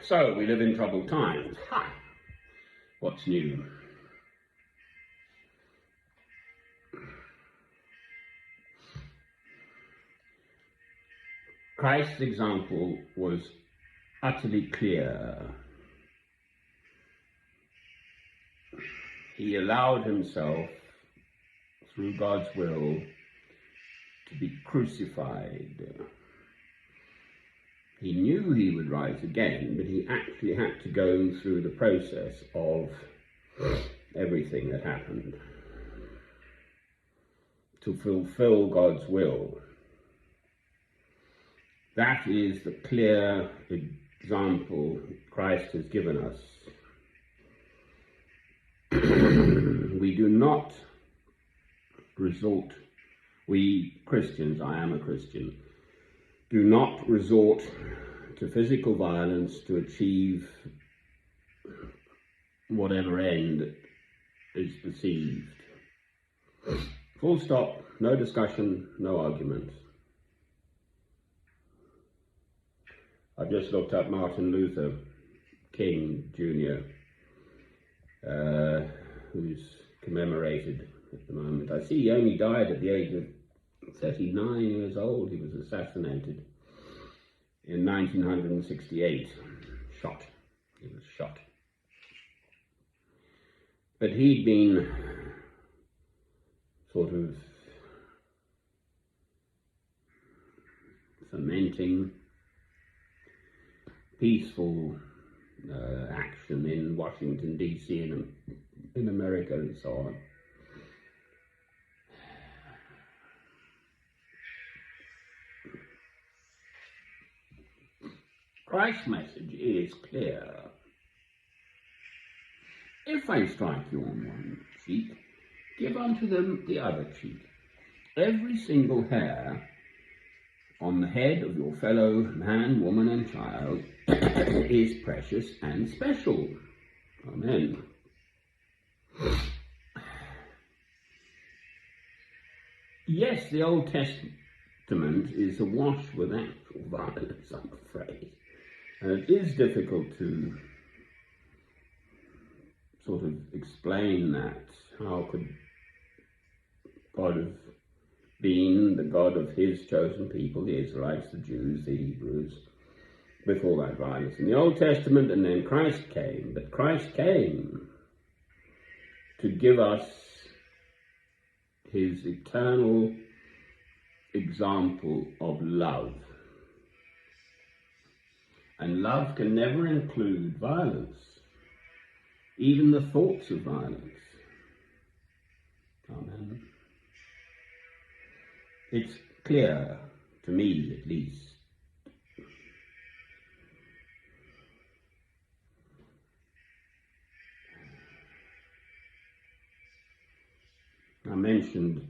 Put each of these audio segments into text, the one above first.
So, we live in troubled times. Ha! What's new? Christ's example was utterly clear. He allowed himself, through God's will, to be crucified. He knew he would rise again, but he actually had to go through the process of everything that happened to fulfill God's will. That is the clear example Christ has given us. We do not resort, we Christians, I am a Christian, do not resort to physical violence to achieve whatever end is perceived. Full stop, no discussion, no argument. I've just looked up Martin Luther King Jr., who's commemorated at the moment. I see he only died at the age of 39 years old. He was assassinated in 1968. Shot. He was shot. But he'd been sort of fomenting peaceful action in Washington, D.C. and in America and so on. Christ's message is clear. If they strike you on one cheek, give unto them the other cheek. Every single hair on the head of your fellow man, woman, and child is precious and special. Amen. Yes, the Old Testament is awash with actual violence, I'm afraid. And it is difficult to sort of explain that. How could God have been the God of his chosen people, the Israelites, the Jews, the Hebrews, with all that violence in the Old Testament? And then Christ came. But Christ came to give us his eternal example of love. And love can never include violence, even the thoughts of violence. Amen. It's clear, to me at least. I mentioned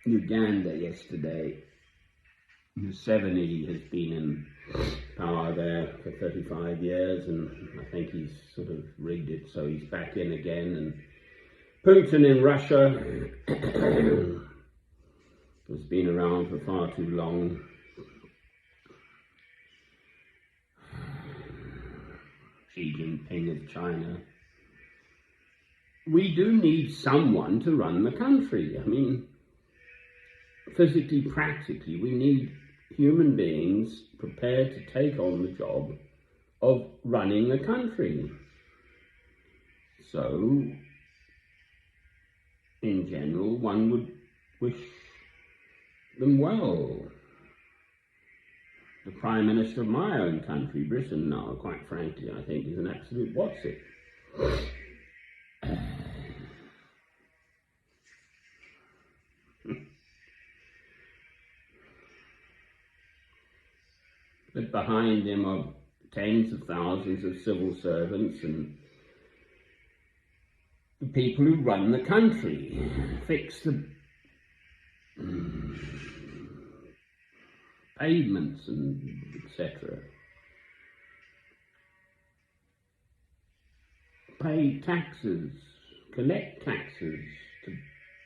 Uganda yesterday. Museveni has been in power there for 35 years, and I think he's sort of rigged it so he's back in again. And Putin in Russia has been around for far too long. Xi Jinping of China. We do need someone to run the country. I mean, physically, practically, we need human beings prepared to take on the job of running the country. So, in general, one would wish them well. The Prime Minister of my own country, Britain now, quite frankly, I think is an absolute what's-it. But behind him are tens of thousands of civil servants and the people who run the country, fix the pavements and etc. Pay taxes, collect taxes, to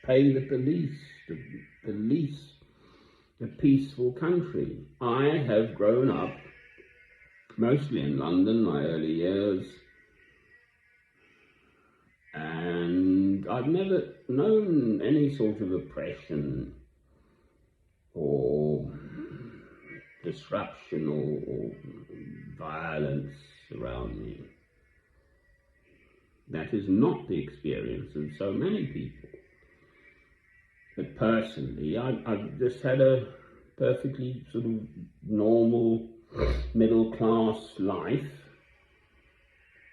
pay the police, to police a peaceful country. I have grown up mostly in London, my early years. And I've never known any sort of oppression or disruption or violence around me. That is not the experience of so many people. But personally, I've just had a perfectly sort of normal middle-class life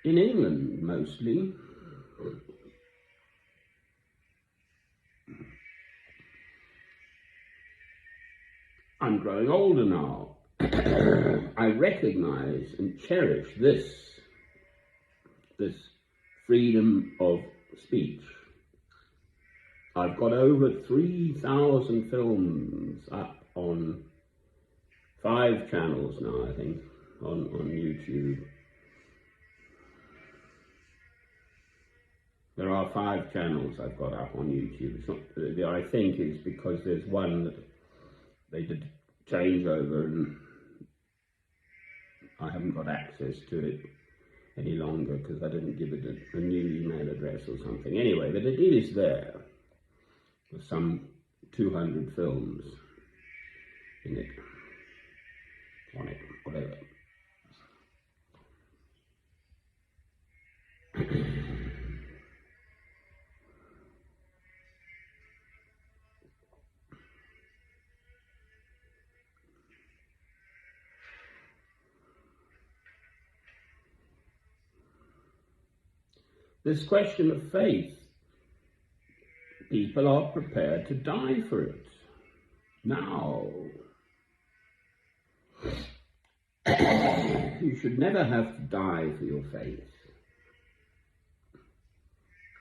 in England, mostly. I'm growing older now. I recognize and cherish this freedom of speech. I've got over 3,000 films up on 5 channels now, I think, on YouTube. There are 5 channels I've got up on YouTube. It's not, I think it's because there's one that they did change over and I haven't got access to it any longer because I didn't give it a new email address or something. Anyway, but it is there with some 200 films in it, on it, whatever. This question of faith, people are prepared to die for it. Now, you should never have to die for your faith,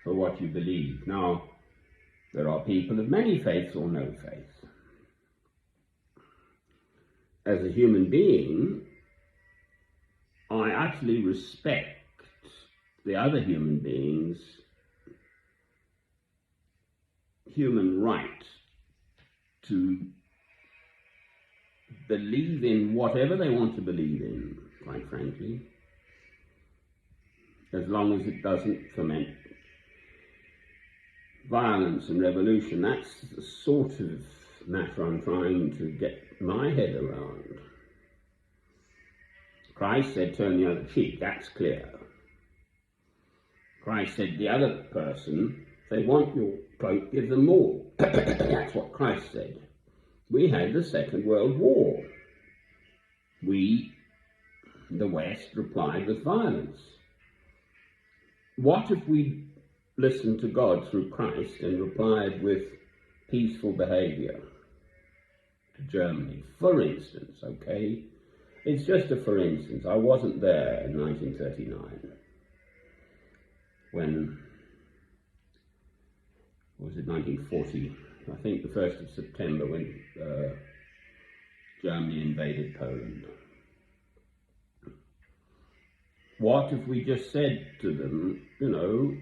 for what you believe. Now, there are people of many faiths or no faith. As a human being, I actually respect the other human beings' human right to believe in whatever they want to believe in, quite frankly, as long as it doesn't foment violence and revolution. That's the sort of matter I'm trying to get my head around. Christ said, turn the other cheek, that's clear. Christ said, the other person, if they want your cloak, give them more. That's what Christ said. We had the Second World War. We, the West, replied with violence. What if we listened to God through Christ and replied with peaceful behavior to Germany, for instance, okay? It's just a for instance. I wasn't there in 1939 when, was it 1940? I think the 1st of September when Germany invaded Poland. What if we just said to them, you know,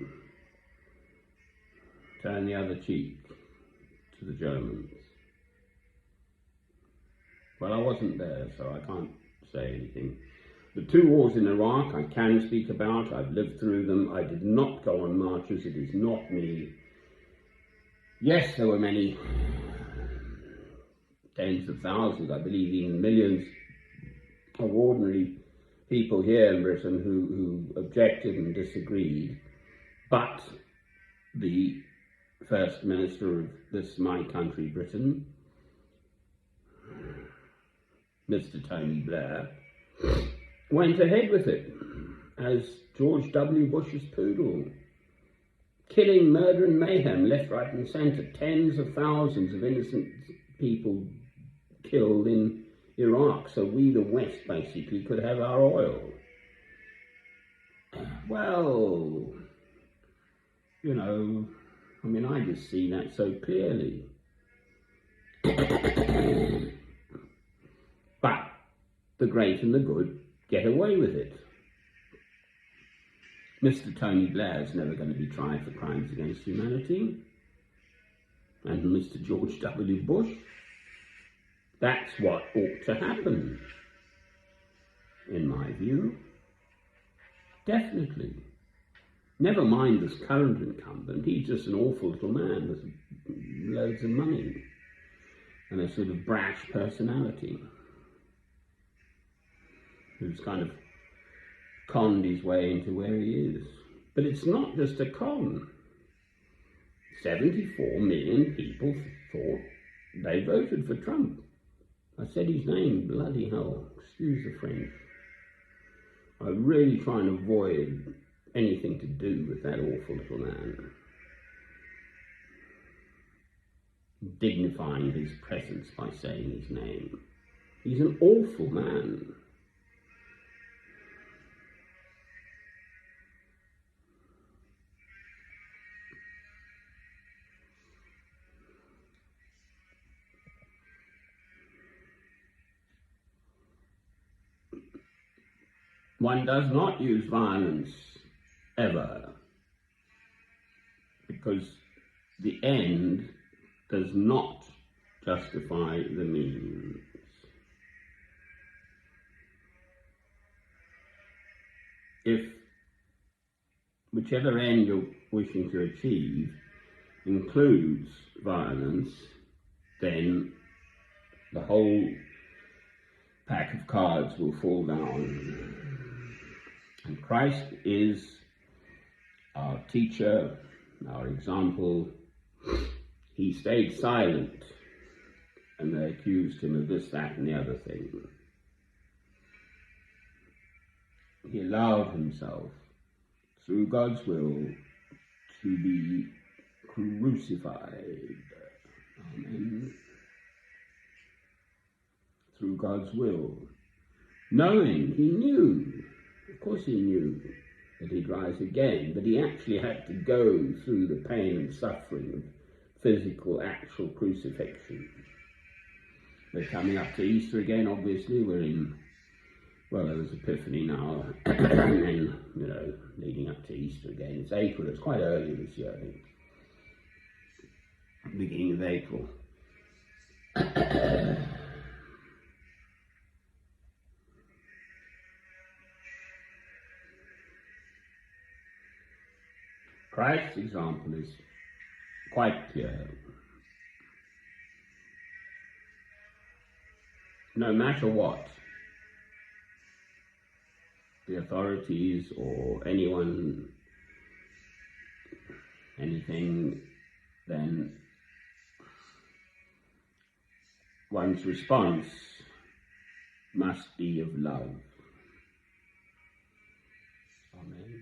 turn the other cheek to the Germans? Well, I wasn't there, so I can't say anything. The 2 wars in Iraq I can speak about. I've lived through them. I did not go on marches. It is not me. Yes, there were many, tens of thousands, I believe even millions of ordinary people here in Britain who objected and disagreed. But the First Minister of this, my country, Britain, Mr. Tony Blair, went ahead with it as George W. Bush's poodle, killing, murder and mayhem left, right and centre. Tens of thousands of innocent people killed in Iraq so we, the West, basically could have our oil. Well, you know, I mean, I just see that so clearly. But the great and the good get away with it. Mr. Tony Blair is never going to be tried for crimes against humanity. And Mr. George W. Bush, that's what ought to happen. in my view. Definitely. Never mind this current incumbent, he's just an awful little man with loads of money and a sort of brash personality who's kind of conned his way into where he is. But it's not just a con. 74 million people thought they voted for Trump. I said his name, bloody hell, excuse the French. I really try and avoid anything to do with that awful little man. Dignifying his presence by saying his name. He's an awful man. One does not use violence ever, because the end does not justify the means. If whichever end you're wishing to achieve includes violence, then the whole pack of cards will fall down. And Christ is our teacher, our example. He stayed silent, and they accused him of this, that, and the other thing. He allowed himself, through God's will, to be crucified. Amen. Through God's will. Knowing, he knew, of course he knew that he'd rise again, but he actually had to go through the pain and suffering of physical, actual crucifixion. We're coming up to Easter again, obviously. We're in, well, there was Epiphany now, and then, leading up to Easter again. It's April, it's quite early this year, I think. Beginning of April. Christ's example is quite clear. No matter what the authorities or anything, then one's response must be of love. Amen.